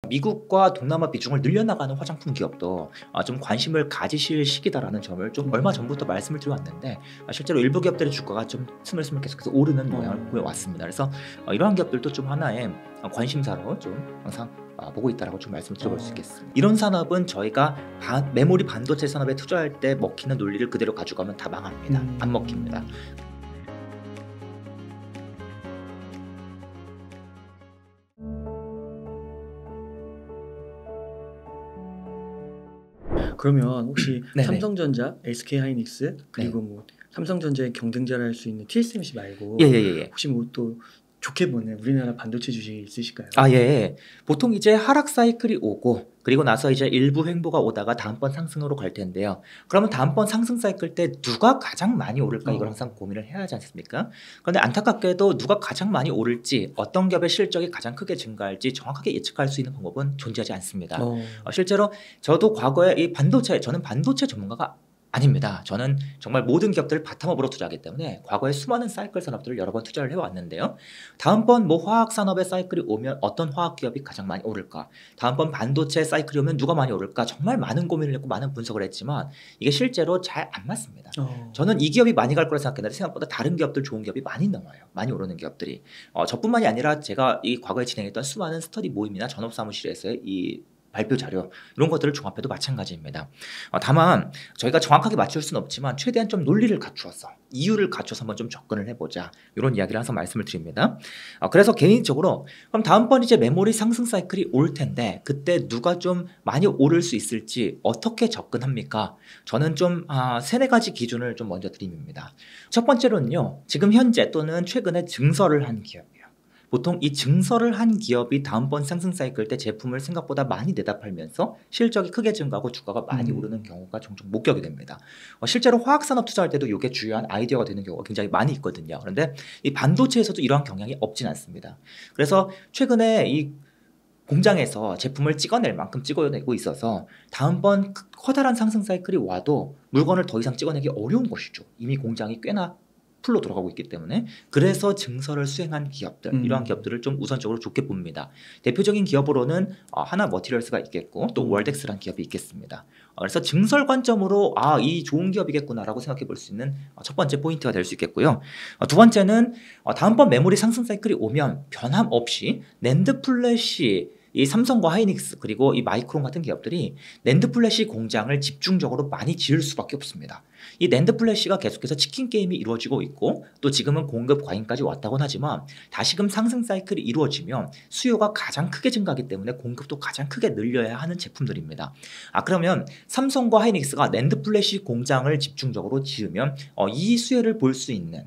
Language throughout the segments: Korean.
미국과 동남아 비중을 늘려나가는 화장품 기업도 좀 관심을 가지실 시기다라는 점을 좀 얼마 전부터 말씀을 드려왔는데 실제로 일부 기업들의 주가가 좀 스물스물 계속해서 오르는 모양을 보여왔습니다. 그래서 이러한 기업들도 좀 하나의 관심사로 좀 항상 보고 있다라고 좀 말씀을 드려볼 수 있겠습니다. 이런 산업은 저희가 메모리 반도체 산업에 투자할 때 먹히는 논리를 그대로 가져가면 다 망합니다. 안 먹힙니다. 그러면 혹시 네네. 삼성전자, SK하이닉스 그리고 네. 뭐 삼성전자의 경쟁자를 할 수 있는 TSMC 말고 예. 혹시 뭐 또 좋게 보는 우리나라 반도체 주식이 있으실까요? 예. 보통 이제 하락 사이클이 오고 그리고 나서 이제 일부 횡보가 오다가 다음번 상승으로 갈 텐데요. 그러면 다음번 상승 사이클 때 누가 가장 많이 오를까 이걸 항상 고민을 해야 하지 않습니까? 그런데 안타깝게도 누가 가장 많이 오를지 어떤 기업의 실적이 가장 크게 증가할지 정확하게 예측할 수 있는 방법은 존재하지 않습니다. 실제로 저도 과거에 저는 반도체 전문가가 아닙니다. 저는 정말 모든 기업들을 바텀업으로 투자하기 때문에 과거에 수많은 사이클 산업들을 여러 번 투자를 해왔는데요. 다음번 뭐 화학 산업의 사이클이 오면 어떤 화학 기업이 가장 많이 오를까? 다음번 반도체 사이클이 오면 누가 많이 오를까? 정말 많은 고민을 했고 많은 분석을 했지만 이게 실제로 잘 안 맞습니다. 저는 이 기업이 많이 갈 거라 생각했는데 생각보다 다른 기업들 좋은 기업이 많이 나와요. 많이 오르는 기업들이. 저뿐만이 아니라 제가 이 과거에 진행했던 수많은 스터디 모임이나 전업사무실에서의 이 발표 자료 이런 것들을 종합해도 마찬가지입니다. 다만 저희가 정확하게 맞출 수는 없지만 최대한 좀 논리를 갖추어서 이유를 갖춰서 한번 좀 접근을 해보자 이런 이야기를 항상 말씀을 드립니다. 그래서 개인적으로 그럼 다음번 이제 메모리 상승 사이클이 올 텐데 그때 누가 좀 많이 오를 수 있을지 어떻게 접근합니까? 저는 좀 세네 가지 기준을 좀 먼저 드립니다. 첫 번째로는요. 지금 현재 또는 최근에 증설을 한 기업이에요. 보통 이 증설을 한 기업이 다음번 상승 사이클 때 제품을 생각보다 많이 내다 팔면서 실적이 크게 증가하고 주가가 많이 오르는 경우가 종종 목격이 됩니다. 실제로 화학산업 투자할 때도 이게 주요한 아이디어가 되는 경우가 굉장히 많이 있거든요. 그런데 이 반도체에서도 이러한 경향이 없진 않습니다. 그래서 최근에 이 공장에서 제품을 찍어낼 만큼 찍어내고 있어서 다음번 커다란 상승 사이클이 와도 물건을 더 이상 찍어내기 어려운 것이죠. 이미 공장이 꽤나 풀로 돌아가고 있기 때문에. 그래서 증설을 수행한 기업들 이러한 기업들을 좀 우선적으로 좋게 봅니다. 대표적인 기업으로는 하나 머티리얼스가 있겠고 또 월덱스라는 기업이 있겠습니다. 그래서 증설 관점으로 이 좋은 기업이겠구나라고 생각해 볼 수 있는 첫 번째 포인트가 될 수 있겠고요. 두 번째는 다음번 메모리 상승 사이클이 오면 변함없이 낸드 플래시 이 삼성과 하이닉스 그리고 이 마이크론 같은 기업들이 낸드 플래시 공장을 집중적으로 많이 지을 수밖에 없습니다. 이 낸드 플래시가 계속해서 치킨 게임이 이루어지고 있고 또 지금은 공급 과잉까지 왔다고는 하지만 다시금 상승 사이클이 이루어지면 수요가 가장 크게 증가하기 때문에 공급도 가장 크게 늘려야 하는 제품들입니다. 그러면 삼성과 하이닉스가 낸드 플래시 공장을 집중적으로 지으면 이 수요를 볼 수 있는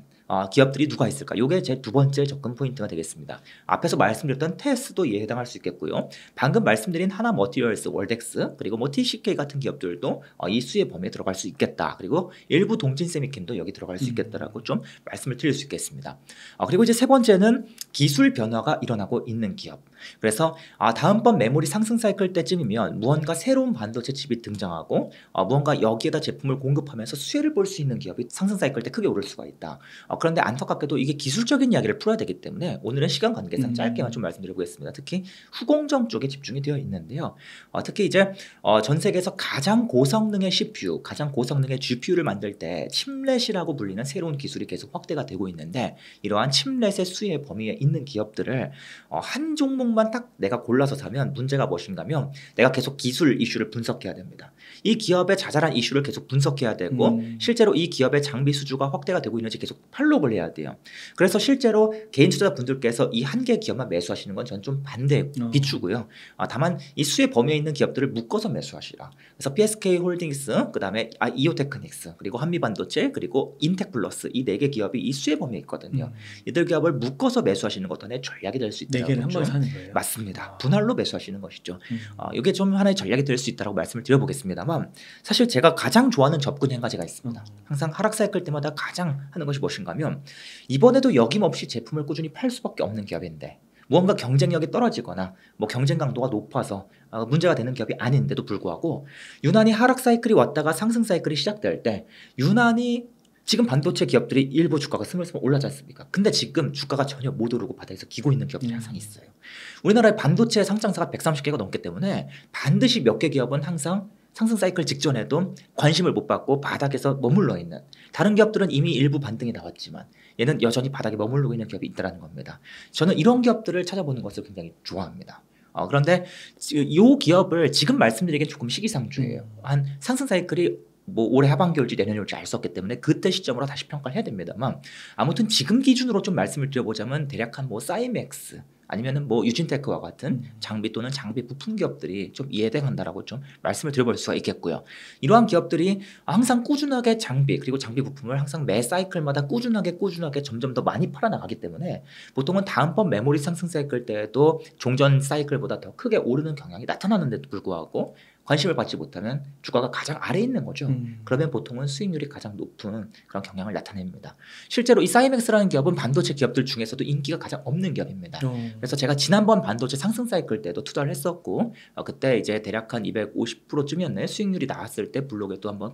기업들이 누가 있을까? 이게 제 두 번째 접근 포인트가 되겠습니다. 앞에서 말씀드렸던 테스도 이에 해당할 수 있겠고요. 방금 말씀드린 하나 머티리얼스, 월덱스 그리고 뭐 TCK 같은 기업들도 이 수혜 범위에 들어갈 수 있겠다. 그리고 일부 동진 세미킨도 여기 들어갈 수 있겠다라고 좀 말씀을 드릴 수 있겠습니다. 그리고 이제 세 번째는 기술 변화가 일어나고 있는 기업. 그래서 다음번 메모리 상승 사이클 때쯤이면 무언가 새로운 반도체 칩이 등장하고 무언가 여기에다 제품을 공급하면서 수혜를 볼 수 있는 기업이 상승 사이클 때 크게 오를 수가 있다. 그런데 안타깝게도 이게 기술적인 이야기를 풀어야 되기 때문에 오늘은 시간 관계상 짧게만 좀 말씀드리겠습니다. 특히 후공정 쪽에 집중이 되어 있는데요. 특히 이제 전 세계에서 가장 고성능의 CPU, 가장 고성능의 GPU를 만들 때 칩렛이라고 불리는 새로운 기술이 계속 확대가 되고 있는데 이러한 칩렛의 수혜 범위에 있는 기업들을 한 종목만 딱 내가 골라서 사면 문제가 무엇인가면 내가 계속 기술 이슈를 분석해야 됩니다. 이 기업의 자잘한 이슈를 계속 분석해야 되고 실제로 이 기업의 장비 수주가 확대가 되고 있는지 계속 팔로우를 해야 돼요. 그래서 실제로 개인 투자자분들께서 이 한 개 기업만 매수하시는 건 저는 좀 반대 비추고요. 다만 이 수혜 범위에 있는 기업들을 묶어서 매수하시라. 그래서 PSK 홀딩스, 그 다음에 이오테크닉스, 그리고 한미반도체, 그리고 인텍플러스 이 네 개 기업이 이 수혜 범위에 있거든요. 이들 기업을 묶어서 매수하시는 것도 하나의 전략이 될 수 있다고. 네 개를 한 번에 사는 거예요? 맞습니다. 분할로 매수하시는 것이죠. 이게 좀 하나의 전략이 될 수 있다고 말씀을 드려보겠습니다만 사실 제가 가장 좋아하는 접근 한 가지가 있습니다. 항상 하락 사이클 때마다 가장 하는 것이 무엇인가 하면 이번에도 여김없이 제품을 꾸준히 팔 수밖에 없는 기업인데 무언가 경쟁력이 떨어지거나 뭐 경쟁 강도가 높아서 문제가 되는 기업이 아닌데도 불구하고 유난히 하락 사이클이 왔다가 상승 사이클이 시작될 때 유난히 지금 반도체 기업들이 일부 주가가 스물스물 올라지 않습니까? 근데 지금 주가가 전혀 못 오르고 바닥에서 기고 있는 기업들이 항상 있어요. 우리나라의 반도체 상장사가 130개가 넘기 때문에 반드시 몇 개 기업은 항상 상승 사이클 직전에도 관심을 못 받고 바닥에서 머물러 있는, 다른 기업들은 이미 일부 반등이 나왔지만 얘는 여전히 바닥에 머무르고 있는 기업이 있다는 겁니다. 저는 이런 기업들을 찾아보는 것을 굉장히 좋아합니다. 그런데 이 기업을 지금 말씀드리기엔 조금 시기상조예요. 한 상승 사이클이 뭐 올해 하반기 올지 내년에 올지 알 수 없기 때문에 그때 시점으로 다시 평가를 해야 됩니다만, 아무튼 지금 기준으로 좀 말씀을 드려보자면 대략 한 뭐 사이맥스 아니면은 뭐 유진테크와 같은 장비 또는 장비 부품 기업들이 좀 이해돼간다라고 좀 말씀을 드려볼 수가 있겠고요. 이러한 기업들이 항상 꾸준하게 장비 그리고 장비 부품을 항상 매 사이클마다 꾸준하게 점점 더 많이 팔아나가기 때문에 보통은 다음번 메모리 상승 사이클 때에도 종전 사이클보다 더 크게 오르는 경향이 나타나는데도 불구하고 관심을 받지 못하면 주가가 가장 아래에 있는 거죠. 그러면 보통은 수익률이 가장 높은 그런 경향을 나타냅니다. 실제로 이 사이맥스라는 기업은 반도체 기업들 중에서도 인기가 가장 없는 기업입니다. 그래서 제가 지난번 반도체 상승 사이클 때도 투자를 했었고 그때 이제 대략 한 250%쯤이었네 수익률이 나왔을 때 블로그에 또 한번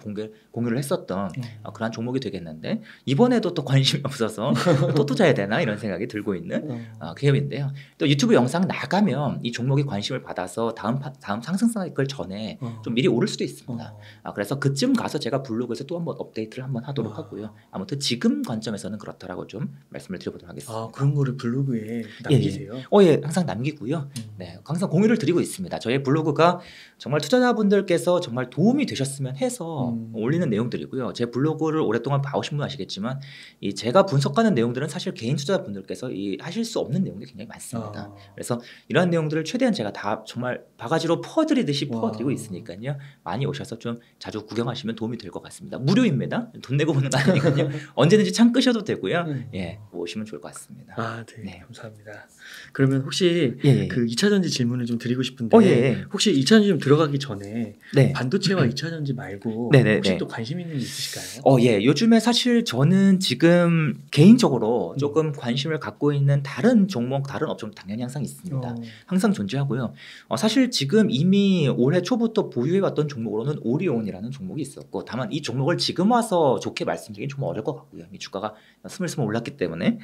공유를 했었던 그런 종목이 되겠는데, 이번에도 또 관심이 없어서 또 투자해야 되나 이런 생각이 들고 있는 기업인데요. 또 유튜브 영상 나가면 이 종목에 관심을 받아서 다음 상승 사이클 전에 좀 미리 오를 수도 있습니다. 그래서 그쯤 가서 제가 블로그에서 또 한번 업데이트를 한번 하도록 하고요. 아무튼 지금 관점에서는 그렇다라고 좀 말씀을 드려보도록 하겠습니다. 그런 거를 블로그에 남기세요? 예, 항상 남기고요. 네, 항상 공유를 드리고 있습니다. 저희 블로그가 정말 투자자분들께서 정말 도움이 되셨으면 해서 올리는 내용들이고요. 제 블로그를 오랫동안 봐오신 분 아시겠지만 이 제가 분석하는 내용들은 사실 개인 투자자분들께서 하실 수 없는 내용들이 굉장히 많습니다. 그래서 이러한 내용들을 최대한 제가 다 정말 바가지로 퍼드리듯이 퍼드리고 있으니까요. 많이 오셔서 좀 자주 구경하시면 도움이 될 것 같습니다. 무료입니다. 돈 내고 보는 거 아니니까요. 언제든지 창 끄셔도 되고요. 예, 오시면 좋을 것 같습니다. 네. 감사합니다. 그러면 혹시 그 2차전지 질문을 좀 드리고 싶은데 혹시 2차전지 좀 들어가기 전에 반도체와 2차전지 말고 혹시 또 관심 있는 게 있으실까요? 예, 요즘에 사실 저는 지금 개인적으로 조금 관심을 갖고 있는 다른 종목, 다른 업종 당연히 항상 있습니다. 항상 존재하고요. 사실 지금 이미 올해 초부터 보유해왔던 종목으로는 오리온이라는 종목이 있었고, 다만 이 종목을 지금 와서 좋게 말씀드리긴 좀 어려울 것 같고요. 이 주가가 스물스물 올랐기 때문에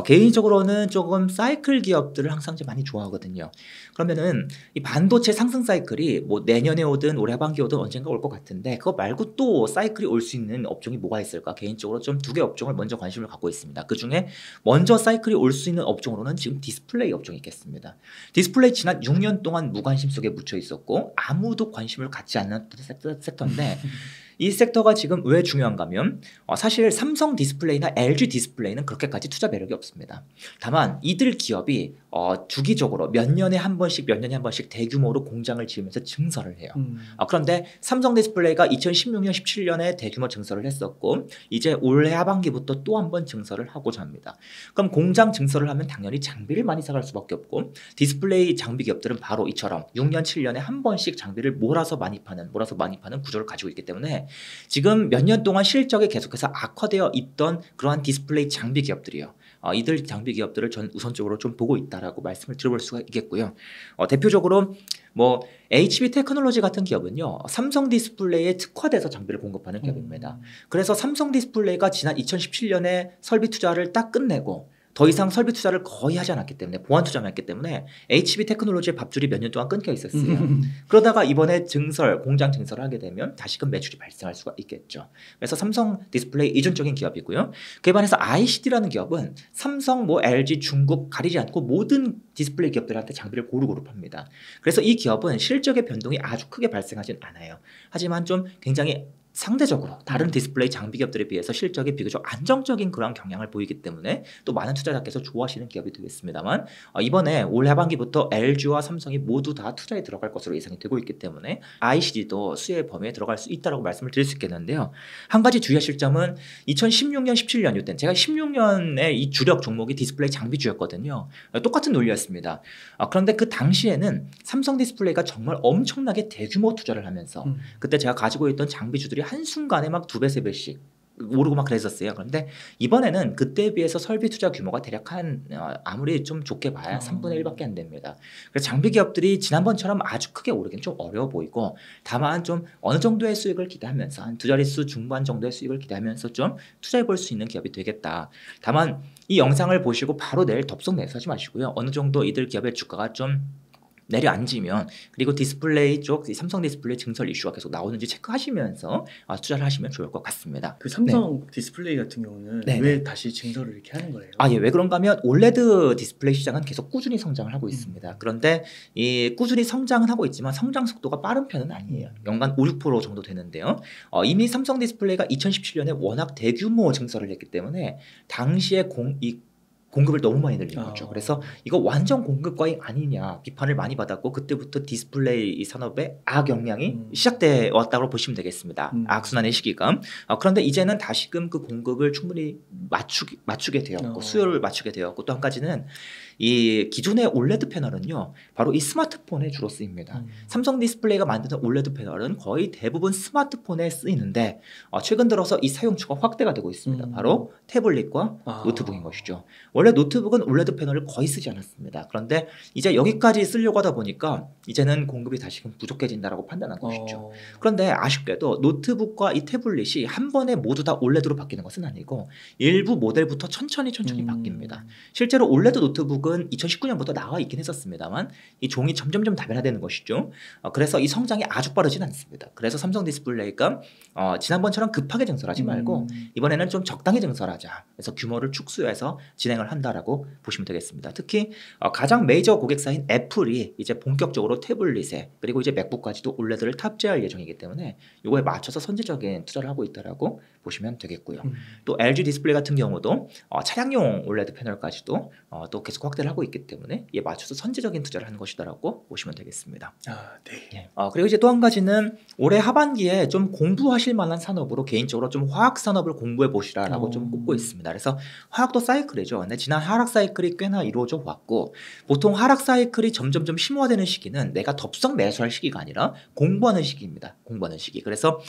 개인적으로는 조금 사이클 기업들을 항상 좀 많이 좋아하거든요. 그러면은 이 반도체 상승 사이클이 뭐 내년에 오든 올해 하반기 오든 언젠가 올 것 같은데, 그거 말고 또 사이클이 올 수 있는 업종이 뭐가 있을까? 개인적으로 좀 두 개 업종을 먼저 관심을 갖고 있습니다. 그 중에 먼저 사이클이 올 수 있는 업종으로는 지금 디스플레이 업종이 있겠습니다. 디스플레이 지난 6년 동안 무관심 속에 묻혀 있었고 아무도 관심을 갖지 않는 섹터인데 이 섹터가 지금 왜 중요한가 하면 사실 삼성 디스플레이나 LG 디스플레이는 그렇게까지 투자 매력이 없습니다. 다만 이들 기업이 주기적으로 몇 년에 한 번씩 대규모로 공장을 지으면서 증설을 해요. 그런데 삼성 디스플레이가 2016년, 17년에 대규모 증설을 했었고 이제 올해 하반기부터 또 한 번 증설을 하고자 합니다. 그럼 공장 증설을 하면 당연히 장비를 많이 사갈 수밖에 없고, 디스플레이 장비 기업들은 바로 이처럼 6년, 7년에 한 번씩 장비를 몰아서 많이 파는 구조를 가지고 있기 때문에 지금 몇 년 동안 실적이 계속해서 악화되어 있던 그러한 디스플레이 장비 기업들이요. 이들 장비 기업들을 전 우선적으로 좀 보고 있다라고 말씀을 드려볼 수가 있겠고요. 대표적으로 뭐 HB 테크놀로지 같은 기업은요, 삼성 디스플레이에 특화돼서 장비를 공급하는 기업입니다. 그래서 삼성 디스플레이가 지난 2017년에 설비 투자를 딱 끝내고 더 이상 설비 투자를 거의 하지 않았기 때문에, 보완 투자만 했기 때문에 HB 테크놀로지의 밥줄이 몇 년 동안 끊겨 있었어요. 그러다가 이번에 공장 증설을 하게 되면 다시금 매출이 발생할 수가 있겠죠. 그래서 삼성 디스플레이 이중적인 기업이고요. 그에 반해서 ICD라는 기업은 삼성, LG, 중국 가리지 않고 모든 디스플레이 기업들한테 장비를 고루고루 팝니다. 그래서 이 기업은 실적의 변동이 아주 크게 발생하진 않아요. 하지만 좀 굉장히 상대적으로 다른 디스플레이 장비 기업들에 비해서 실적이 비교적 안정적인 그런 경향을 보이기 때문에 또 많은 투자자께서 좋아하시는 기업이 되겠습니다만, 이번에 올 하반기부터 LG와 삼성이 모두 다 투자에 들어갈 것으로 예상이 되고 있기 때문에 ICD도 수혜 범위에 들어갈 수 있다고 말씀을 드릴 수 있겠는데요. 한 가지 주의하실 점은 2016년, 17년 이때 제가 16년에 이 주력 종목이 디스플레이 장비주였거든요. 똑같은 논리였습니다. 그런데 그 당시에는 삼성 디스플레이가 정말 엄청나게 대규모 투자를 하면서 그때 제가 가지고 있던 장비주들이 한순간에 막 2배, 3배씩 오르고 막 그랬었어요. 그런데 이번에는 그때에 비해서 설비 투자 규모가 대략 한 아무리 좀 좋게 봐야 3분의 1밖에 안 됩니다. 그래서 장비 기업들이 지난번처럼 아주 크게 오르긴 좀 어려워 보이고, 다만 좀 어느 정도의 수익을 기대하면서 한 두 자릿수 중반 정도의 수익을 기대하면서 좀 투자해 볼 수 있는 기업이 되겠다. 다만 이 영상을 보시고 바로 내일 덥석 매수하지 마시고요. 어느 정도 이들 기업의 주가가 좀 내려앉으면, 그리고 디스플레이 쪽 삼성 디스플레이 증설 이슈가 계속 나오는지 체크하시면서 투자를 하시면 좋을 것 같습니다. 그 삼성 디스플레이 같은 경우는 왜 다시 증설을 이렇게 하는 거예요? 예, 왜 그런가 하면 올레드 디스플레이 시장은 계속 꾸준히 성장을 하고 있습니다. 그런데 이 꾸준히 성장은 하고 있지만 성장 속도가 빠른 편은 아니에요. 연간 5, 6% 정도 되는데요. 이미 삼성 디스플레이가 2017년에 워낙 대규모 증설을 했기 때문에 당시에 공급을 너무 많이 늘린 거죠. 그래서 이거 완전 공급 과잉 아니냐 비판을 많이 받았고, 그때부터 디스플레이 산업의 악영향이 시작돼 왔다고 보시면 되겠습니다. 악순환의 시기가. 그런데 이제는 다시금 그 공급을 충분히 맞추게 되었고, 수요를 맞추게 되었고, 또 한 가지는 이 기존의 올레드 패널은요, 바로 이 스마트폰에 주로 쓰입니다. 삼성 디스플레이가 만드는 올레드 패널은 거의 대부분 스마트폰에 쓰이는데, 최근 들어서 이 사용처가 확대가 되고 있습니다. 바로 태블릿과 노트북인 것이죠. 원래 노트북은 올레드 패널을 거의 쓰지 않았습니다. 그런데 이제 여기까지 쓰려고 하다 보니까 이제는 공급이 다시금 부족해진다라고 판단한 것이죠. 그런데 아쉽게도 노트북과 이 태블릿이 한 번에 모두 다 올레드로 바뀌는 것은 아니고 일부 모델부터 천천히 바뀝니다. 실제로 올레드 노트북은 2019년부터 나와 있긴 했었습니다만 이 종이 점점점 다변화되는 것이죠. 그래서 이 성장이 아주 빠르진 않습니다. 그래서 삼성 디스플레이가 지난번처럼 급하게 증설하지 말고 이번에는 좀 적당히 증설하자. 그래서 규모를 축소해서 진행을 한다라고 보시면 되겠습니다. 특히 가장 메이저 고객사인 애플이 이제 본격적으로 태블릿에 그리고 이제 맥북까지도 올레드를 탑재할 예정이기 때문에 이거에 맞춰서 선제적인 투자를 하고 있다라고 보시면 되겠고요. 또 LG 디스플레이 같은 경우도 차량용 올레드 패널까지도 또 계속 확대를 하고 있기 때문에 이에 맞춰서 선제적인 투자를 하는 것이다라고 보시면 되겠습니다. 네. 그리고 이제 또 한 가지는 올해 하반기에 좀 공부하실 만한 산업으로 개인적으로 좀 화학 산업을 공부해 보시라라고 좀 꼽고 있습니다. 그래서 화학도 사이클이죠. 근데 지난 하락 사이클이 꽤나 이루어져 왔고, 보통 하락 사이클이 점점점 심화되는 시기는 내가 덥석 매수할 시기가 아니라 공부하는 시기입니다. 공부하는 시기. 그래서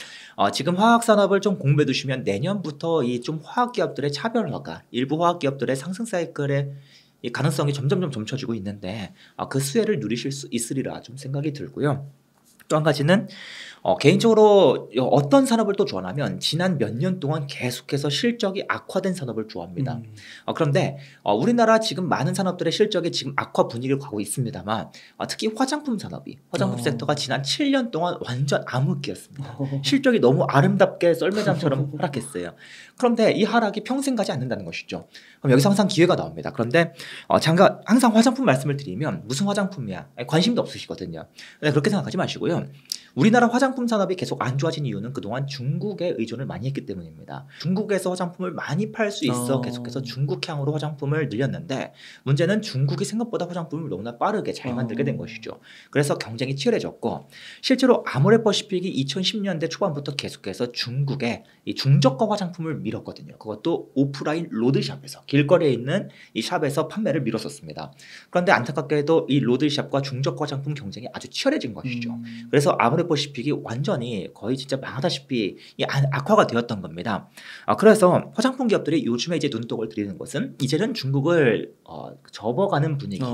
지금 화학 산업을 좀 공부해 두시면 내년부터 이 좀 화학 기업들의 차별화가, 일부 화학 기업들의 상승 사이클의 이 가능성이 점점점 점쳐지고 있는데 그 수혜를 누리실 수 있으리라 좀 생각이 들고요. 또 한 가지는 개인적으로 어떤 산업을 또 좋아하냐면 지난 몇 년 동안 계속해서 실적이 악화된 산업을 좋아합니다. 그런데 우리나라 지금 많은 산업들의 실적이 지금 악화 분위기를 가고 있습니다만 특히 화장품 산업이, 화장품 섹터가 지난 7년 동안 완전 암흑기였습니다. 실적이 너무 아름답게 썰매장처럼 하락했어요. 그런데 이 하락이 평생 가지 않는다는 것이죠. 그럼 여기서 항상 기회가 나옵니다. 그런데 제가 항상 화장품 말씀을 드리면 무슨 화장품이야? 관심도 없으시거든요. 그렇게 생각하지 마시고요. 우리나라 화장품 산업이 계속 안 좋아진 이유는 그동안 중국에 의존을 많이 했기 때문입니다. 중국에서 화장품을 많이 팔 수 있어 계속해서 중국향으로 화장품을 늘렸는데, 문제는 중국이 생각보다 화장품을 너무나 빠르게 잘 만들게 된 것이죠. 그래서 경쟁이 치열해졌고, 실제로 아모레퍼시픽이 2010년대 초반부터 계속해서 중국에 이 중저가 화장품을 밀었거든요. 그것도 오프라인 로드샵에서, 길거리에 있는 이 샵에서 판매를 밀었었습니다. 그런데 안타깝게도 이 로드샵과 중저가 화장품 경쟁이 아주 치열해진 것이죠. 그래서 아모레퍼시픽이 완전히 거의 진짜 망하다시피 악화가 되었던 겁니다. 그래서 화장품 기업들이 요즘에 이제 눈독을 들이는 것은 이제는 중국을 접어가는 분위기.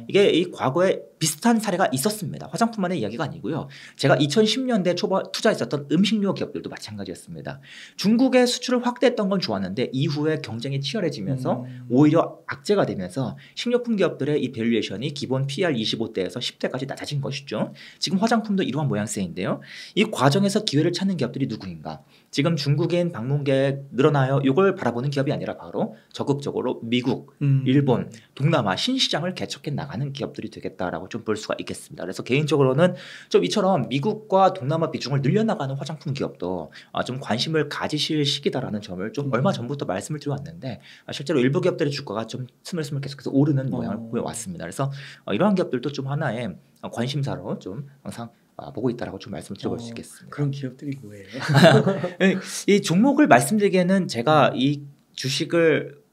이게 이 과거에 비슷한 사례가 있었습니다. 화장품만의 이야기가 아니고요. 제가 2010년대 초반 투자했었던 음식료 기업들도 마찬가지였습니다. 중국의 수출을 확대했던 건 좋았는데 이후에 경쟁이 치열해지면서 오히려 악재가 되면서 식료품 기업들의 이 밸류에이션이 기본 PR 25대에서 10대까지 낮아진 것이죠. 지금 화장품도 이러한 모양새인데요. 이 과정에서 기회를 찾는 기업들이 누구인가? 지금 중국인 방문객 늘어나요. 이걸 바라보는 기업이 아니라 바로 적극적으로 미국, 일본, 동남아 신시장을 개척해 나가는 기업들이 되겠다라고 좀 볼 수가 있겠습니다. 그래서 개인적으로는 좀 이처럼 미국과 동남아 비중을 늘려나가는 화장품 기업도 좀 관심을 가지실 시기다라는 점을 좀 얼마 전부터 말씀을 드려왔는데 실제로 일부 기업들의 주가가 좀 스물스물 계속해서 오르는 모양을 보여왔습니다. 그래서 이러한 기업들도 좀 하나의 관심사로 좀 항상 보고 있다라고 좀 말씀을 드려볼 수 있겠습니다. 그런 기업들이 뭐예요? 이 종목을 말씀드리기에는 제가 이 주식을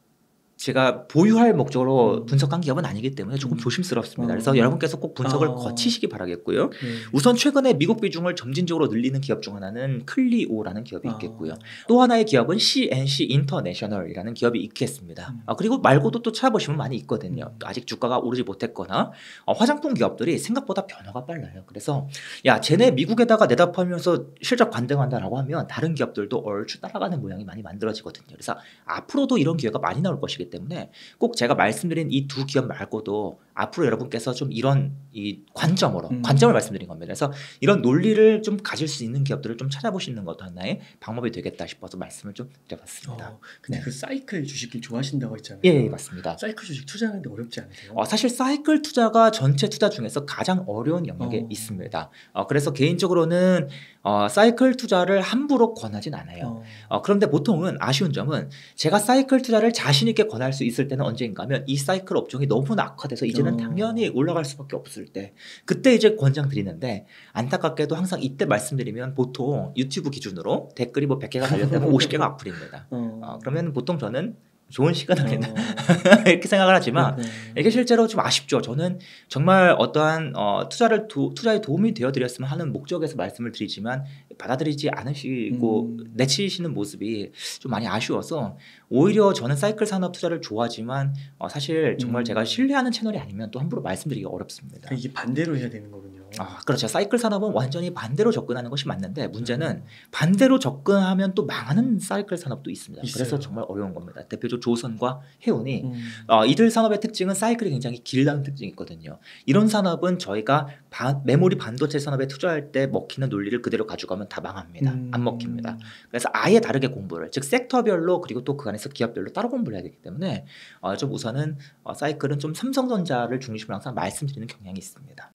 제가 보유할 목적으로 분석한 기업은 아니기 때문에 조금 조심스럽습니다. 그래서 여러분께서 꼭 분석을 거치시기 바라겠고요. 우선 최근에 미국 비중을 점진적으로 늘리는 기업 중 하나는 클리오라는 기업이 있겠고요. 또 하나의 기업은 CNC 인터내셔널이라는 기업이 있겠습니다. 그리고 말고도 또 찾아보시면 많이 있거든요. 아직 주가가 오르지 못했거나 화장품 기업들이 생각보다 변화가 빨라요. 그래서 야 쟤네 미국에다가 내다 팔면서 실적 반등한다라고 하면 다른 기업들도 얼추 따라가는 모양이 많이 만들어지거든요. 그래서 앞으로도 이런 기회가 많이 나올 것이기 때문에 꼭 제가 말씀드린 이 두 기업 말고도 앞으로 여러분께서 좀 이런 이 관점을 말씀드린 겁니다. 그래서 이런 논리를 좀 가질 수 있는 기업들을 좀 찾아보시는 것도 하나의 방법이 되겠다 싶어서 말씀을 좀 드려봤습니다. 근데 그 사이클 주식을 좋아하신다고 했잖아요. 예, 맞습니다. 사이클 주식 투자하는데 어렵지 않으세요? 사실 사이클 투자가 전체 투자 중에서 가장 어려운 영역에 있습니다. 그래서 개인적으로는 사이클 투자를 함부로 권하진 않아요. 그런데 보통은 아쉬운 점은 제가 사이클 투자를 자신 있게 권할 수 있을 때는 언제인가 하면 이 사이클 업종이 너무 낙화돼서 이제는 당연히 올라갈 수밖에 없을 때 그때 이제 권장드리는데 안타깝게도 항상 이때 말씀드리면 보통 유튜브 기준으로 댓글이 뭐 100개가 달렸다면 50개가 악플입니다. 그러면 보통 저는 좋은 시그널이다 이렇게 생각을 하지만 이게 실제로 좀 아쉽죠. 저는 정말 어떠한 투자에 도움이 되어드렸으면 하는 목적에서 말씀을 드리지만 받아들이지 않으시고 내치시는 모습이 좀 많이 아쉬워서 오히려 저는 사이클 산업 투자를 좋아하지만 사실 정말 제가 신뢰하는 채널이 아니면 또 함부로 말씀드리기 어렵습니다. 이게 반대로 해야 되는 거군요. 그렇죠. 사이클 산업은 완전히 반대로 접근하는 것이 맞는데 문제는 반대로 접근하면 또 망하는 사이클 산업도 있습니다. 있어요. 그래서 정말 어려운 겁니다. 대표적으로 조선과 해운이 이들 산업의 특징은 사이클이 굉장히 길다는 특징이 있거든요. 이런 산업은 저희가 메모리 반도체 산업에 투자할 때 먹히는 논리를 그대로 가져가면 다 망합니다. 안 먹힙니다. 그래서 아예 다르게 공부를 즉 섹터별로 그리고 또 그 안에서 기업별로 따로 공부를 해야 되기 때문에 좀 우선은 사이클은 좀 삼성전자를 중심으로 항상 말씀드리는 경향이 있습니다.